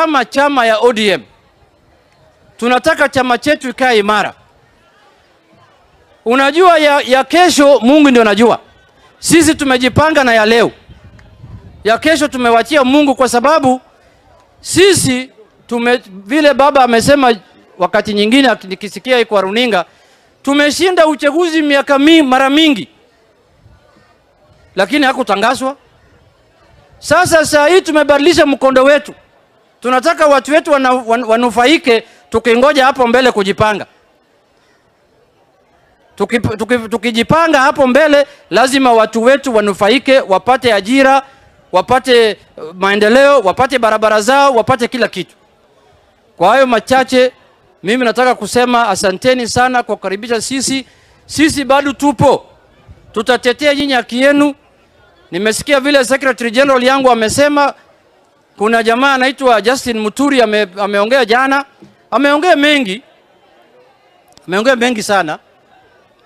kama chama ya ODM tunataka chama chetu ikae imara. Unajua ya kesho Mungu ndio anajua. Sisi tumejipanga na ya leo. Ya kesho tumewachia Mungu, kwa sababu sisi vile baba amesema wakati nyingine nikisikia kwa runinga, tumeshinda uchaguzi mara mingi, lakini hakutangazwa. Saa hii tumebadilisha mkondo wetu. Tunataka watu wetu wanufaike, tukingoja hapo mbele kujipanga. Tukijipanga hapo mbele, lazima watu wetu wanufaike, wapate ajira, wapate maendeleo, wapate barabara zao, wapate kila kitu. Kwa hayo machache, mimi nataka kusema asanteni sana kwa kukaribisha sisi. Sisi bado tupo. Tutatetea nyinyi haki yenu. Nimesikia vile Secretary General yangu amesema, kuna jamaa anaitwa Justin Muturi ameongea jana. Ameongea mengi sana.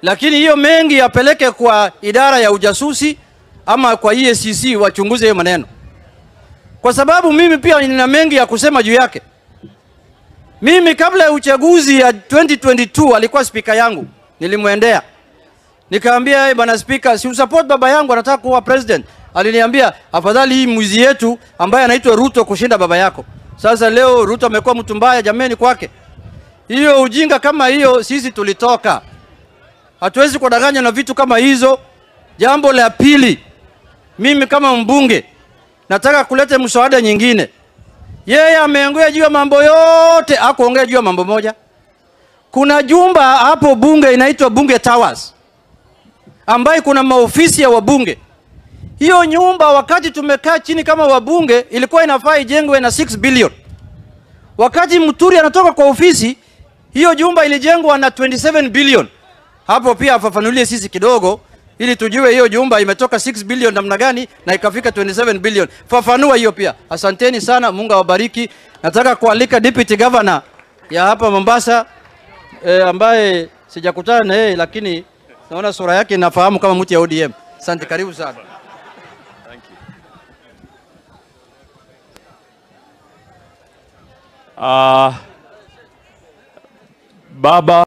Lakini hiyo mengi yapeleke kwa idara ya ujasusi ama kwa EACC wachunguze hiyo maneno. Kwa sababu mimi pia nina mengi ya kusema juu yake. Mimi kabla ya uchaguzi ya 2022 alikuwa speaker yangu. Nilimwendea. Nikaambia, bwana speaker, si usupport baba yangu anataka kuwa president. Aliniambia, afadhali hii mwizi yetu ambaye anaitwa Ruto kushinda baba yako. Sasa leo Ruto amekuwa mtu mbaya jameni kwake. Hiyo ujinga kama hiyo sisi tulitoka. Hatuwezi kudanganya na vitu kama hizo. Jambo la pili, mimi kama mbunge nataka kuleta mswada nyingine. Yeye ameongea juu ya mambo yote, hakuongea juu ya mambo moja. Kuna jumba hapo bunge inaitwa Bunge Towers, ambayo kuna maofisi ya wabunge. Hiyo nyumba wakati tumekaa chini kama wabunge ilikuwa inafaa ijengwe na 6 billion. Wakati Muturi anatoka kwa ofisi, hiyo jumba ilijengwa na 27 billion. Hapo pia afafanulie sisi kidogo ili tujue hiyo jumba imetoka 6 billion namna gani na ikafika 27 billion. Fafanua hiyo pia. Asanteni sana, Mungu awabariki. Nataka kualika Deputy Governor ya hapa Mombasa ambaye sijakutana na yeye, lakini naona sura yake nafahamu kama mtu ya ODM. Asante, karibu sana. Thank you. Baba